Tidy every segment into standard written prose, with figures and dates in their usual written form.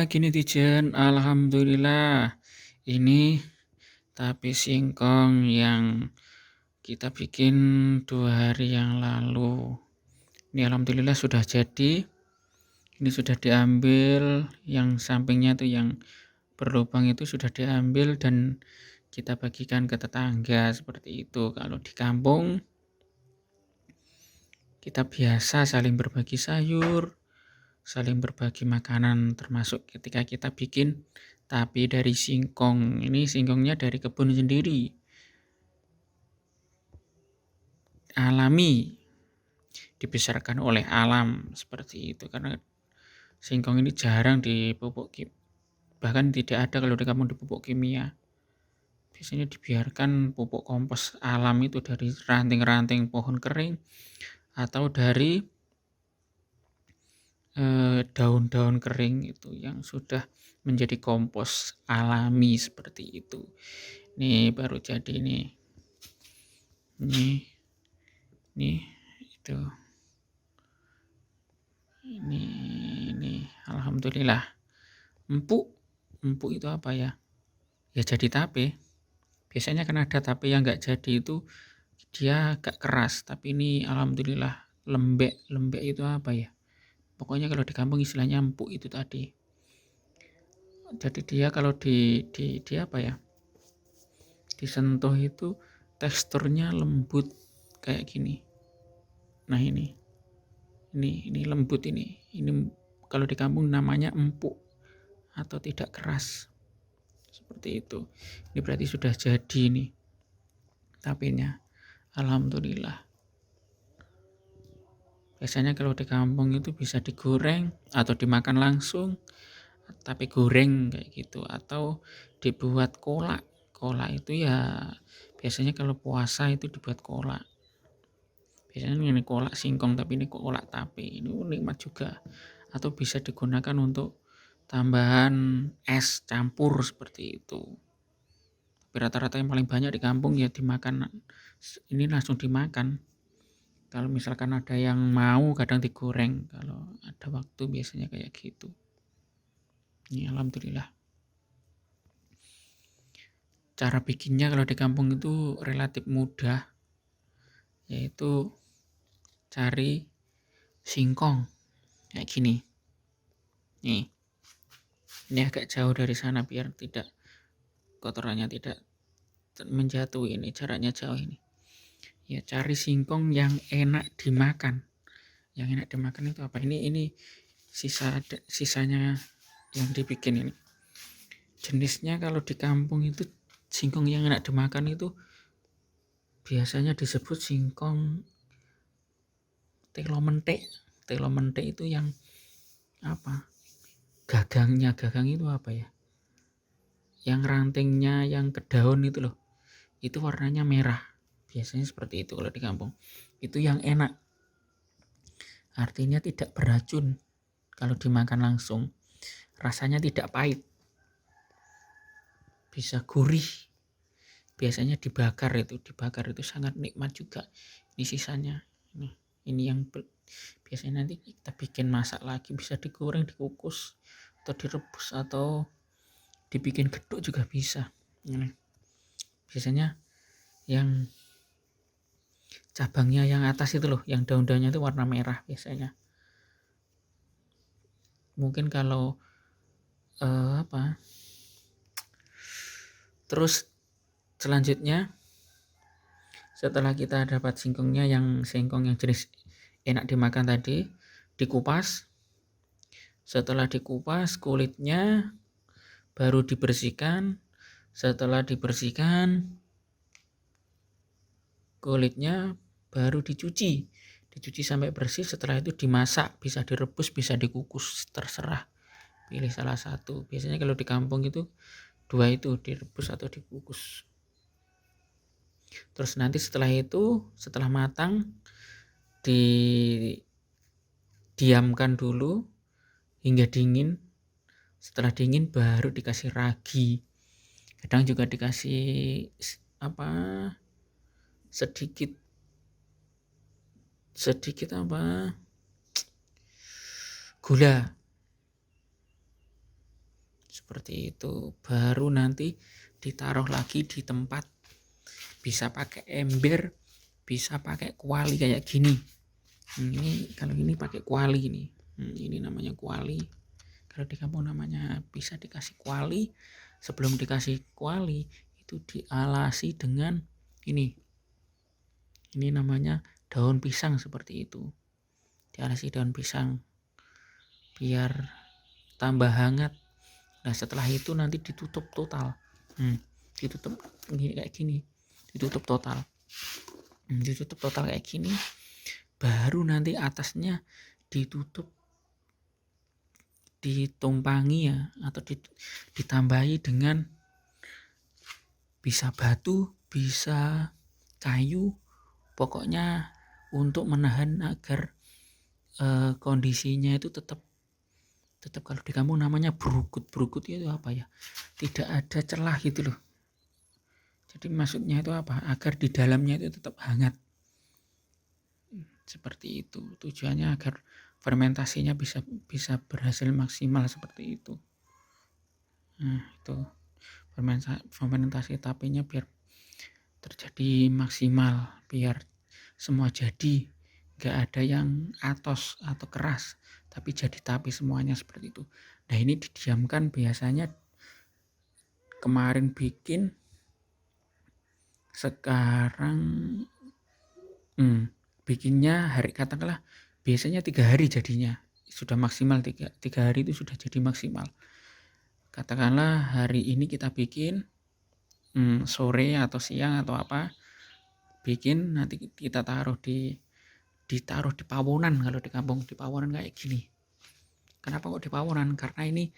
pagi netizen, alhamdulillah. Ini tape singkong yang kita bikin 2 hari yang lalu. Ini alhamdulillah sudah jadi. Ini sudah diambil, yang sampingnya tuh yang berlubang itu sudah diambil dan kita bagikan ke tetangga seperti itu. Kalau di kampung kita biasa saling berbagi sayur, saling berbagi makanan, termasuk ketika kita bikin tape dari singkong. Ini singkongnya dari kebun sendiri, alami, dibesarkan oleh alam seperti itu. Karena singkong ini jarang dipupuk, bahkan tidak ada kalau di kampung dipupuk kimia. Biasanya dibiarkan pupuk kompos alam itu dari ranting-ranting pohon kering atau dari daun-daun kering itu yang sudah menjadi kompos alami seperti itu. Nih baru jadi nih. Nih itu. Ini alhamdulillah. Empuk itu apa ya? Ya jadi tape. Biasanya kan ada tape yang enggak jadi itu dia agak keras, tapi ini alhamdulillah lembek. Lembek itu apa ya? Pokoknya kalau di kampung istilahnya empuk itu tadi. Jadi dia kalau di apa ya? Disentuh itu teksturnya lembut kayak gini. Nah ini lembut ini. Ini kalau di kampung namanya empuk atau tidak keras. Seperti itu. Ini berarti sudah jadi nih tapenya. Alhamdulillah. Biasanya kalau di kampung itu bisa digoreng atau dimakan langsung, tapi goreng kayak gitu, atau dibuat kolak. Kolak itu ya biasanya kalau puasa itu dibuat kolak. Biasanya ini kolak singkong, tapi ini kolak tape. Ini nikmat juga. Atau bisa digunakan untuk tambahan es campur seperti itu. Tapi rata-rata yang paling banyak di kampung ya dimakan. Ini langsung dimakan. Kalau misalkan ada yang mau kadang digoreng, kalau ada waktu biasanya kayak gitu. Ini alhamdulillah. Cara bikinnya kalau di kampung itu relatif mudah, yaitu cari singkong kayak gini. Nih, ini agak jauh dari sana biar tidak kotorannya tidak menjatuh. Ini caranya jauh ini. Ya cari singkong yang enak dimakan. Yang enak dimakan itu apa? Ini sisanya yang dibikin ini. Jenisnya kalau di kampung itu singkong yang enak dimakan itu biasanya disebut singkong telo mentek. Telo mentek itu yang apa? Gagang itu apa ya? Yang rantingnya yang ke daun itu loh. Itu warnanya merah. Biasanya seperti itu kalau di kampung. Itu yang enak. Artinya tidak beracun kalau dimakan langsung. Rasanya tidak pahit. Bisa gurih. Biasanya dibakar itu sangat nikmat juga. Ini sisanya. Ini yang biasanya nanti kita bikin masak lagi, bisa digoreng, dikukus atau direbus atau dibikin geduk juga bisa. Ini biasanya yang cabangnya yang atas itu loh, yang daun-daunnya itu warna merah biasanya. Mungkin kalau terus selanjutnya setelah kita dapat singkong yang jenis enak dimakan tadi, dikupas. Setelah dikupas kulitnya baru dibersihkan. Setelah dibersihkan kulitnya baru dicuci sampai bersih. Setelah itu dimasak, bisa direbus, bisa dikukus, terserah pilih salah satu. Biasanya kalau di kampung itu dua itu, direbus atau dikukus. Terus nanti setelah matang didiamkan dulu hingga dingin. Setelah dingin baru dikasih ragi. Kadang juga dikasih sedikit, gula. seperti itu. Baru nanti ditaruh lagi di tempat, bisa pakai ember, bisa pakai kuali kayak gini. Ini kalau ini pakai kuali ini. Ini namanya kuali. Kalau di kampung namanya bisa dikasih kuali. Sebelum dikasih kuali itu dialasi dengan ini. Ini namanya daun pisang seperti itu. Dialasi daun pisang biar tambah hangat. Nah setelah itu nanti ditutup total. Ditutup gini, kayak gini. Ditutup total. Ditutup total kayak gini. Baru nanti atasnya ditutup, ditumpangi ya, atau ditambahi dengan bisa batu, bisa kayu, pokoknya untuk menahan agar kondisinya itu tetap kalau di kampung namanya berukut itu apa ya, tidak ada celah gitu loh. Jadi maksudnya itu apa, agar di dalamnya itu tetap hangat seperti itu. Tujuannya agar fermentasinya bisa berhasil maksimal seperti itu. Nah itu fermentasi tapenya biar terjadi maksimal, biar semua jadi, nggak ada yang atos atau keras, tapi jadi tape semuanya seperti itu. Nah ini didiamkan, biasanya kemarin bikin, sekarang bikinnya hari, katakanlah biasanya 3 hari jadinya sudah maksimal. 3 hari itu sudah jadi maksimal. Katakanlah hari ini kita bikin sore atau siang atau apa, bikin nanti kita ditaruh di pawonan. Kalau di kampung di pawonan kayak gini. Kenapa kok di pawonan? Karena ini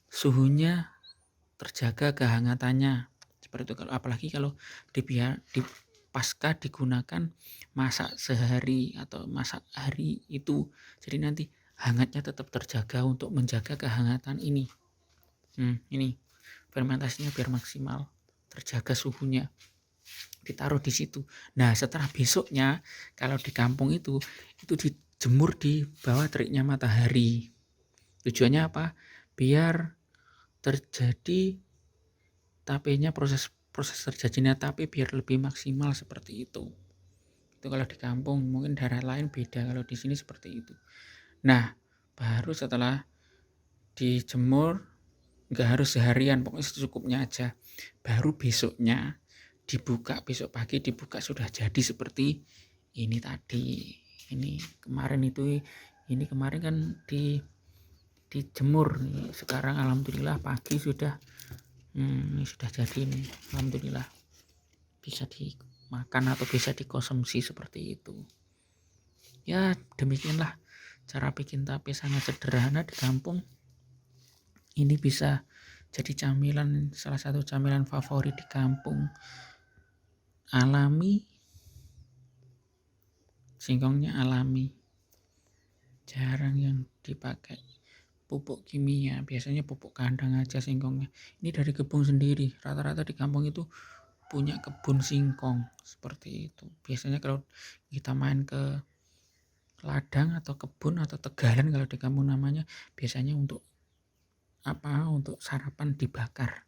suhunya terjaga, kehangatannya seperti itu. Apalagi kalau di pasca digunakan masak sehari atau masak hari itu, jadi nanti hangatnya tetap terjaga untuk menjaga kehangatan ini. Ini fermentasinya biar maksimal, terjaga suhunya, ditaruh di situ. Nah setelah besoknya, kalau di kampung itu dijemur di bawah teriknya matahari. Tujuannya apa? Biar terjadi tapenya, proses terjadinya tape biar lebih maksimal seperti itu. Itu kalau di kampung, mungkin daerah lain beda, kalau di sini seperti itu. Nah baru setelah dijemur, nggak harus seharian, pokoknya secukupnya aja, baru besoknya dibuka, besok pagi dibuka sudah jadi seperti ini tadi. Ini kemarin kan dijemur nih. Sekarang alhamdulillah pagi sudah sudah jadi nih, alhamdulillah bisa dimakan atau bisa dikonsumsi seperti itu. Ya demikianlah cara bikin tape, sangat sederhana di kampung. Ini bisa jadi camilan, salah satu camilan favorit di kampung. Alami, singkongnya alami, jarang yang dipakai pupuk kimia, biasanya pupuk kandang aja singkongnya. Ini dari kebun sendiri, rata-rata di kampung itu punya kebun singkong seperti itu. Biasanya kalau kita main ke ladang atau kebun atau tegalan kalau di kampung namanya, biasanya untuk untuk sarapan dibakar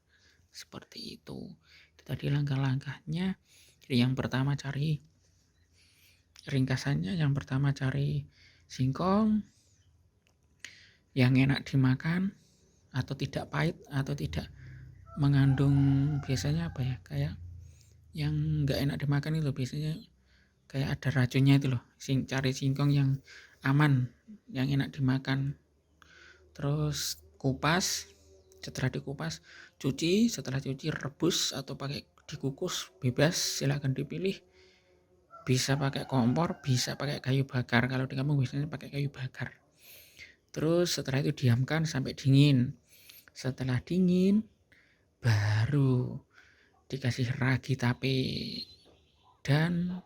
seperti itu. Itu tadi langkah-langkahnya. Jadi yang pertama cari, ringkasannya, yang pertama cari singkong yang enak dimakan atau tidak pahit atau tidak mengandung, biasanya apa ya, kayak yang nggak enak dimakan itu biasanya kayak ada racunnya itu loh. Cari singkong yang aman, yang enak dimakan. Terus kupas, setelah dikupas cuci, setelah cuci rebus atau pakai dikukus, bebas, silakan dipilih. Bisa pakai kompor, bisa pakai kayu bakar. Kalau di kampung biasanya pakai kayu bakar. Terus setelah itu diamkan sampai dingin. Setelah dingin baru dikasih ragi tape, dan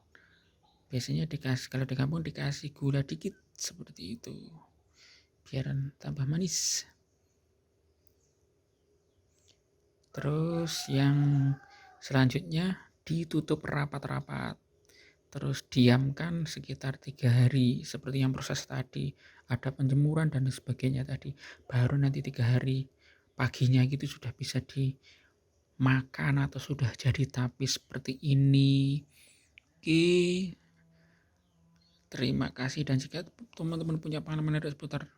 biasanya kalau di kampung dikasih gula dikit seperti itu biar tambah manis. Terus yang selanjutnya ditutup rapat-rapat, terus diamkan sekitar 3 hari seperti yang proses tadi, ada penjemuran dan sebagainya tadi. Baru nanti 3 hari paginya gitu sudah bisa dimakan atau sudah jadi tapis seperti ini. Oke, terima kasih, dan jika teman-teman punya pengalaman seputar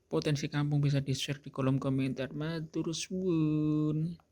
potensi kampung bisa di-share di kolom komentar. Matur suwun.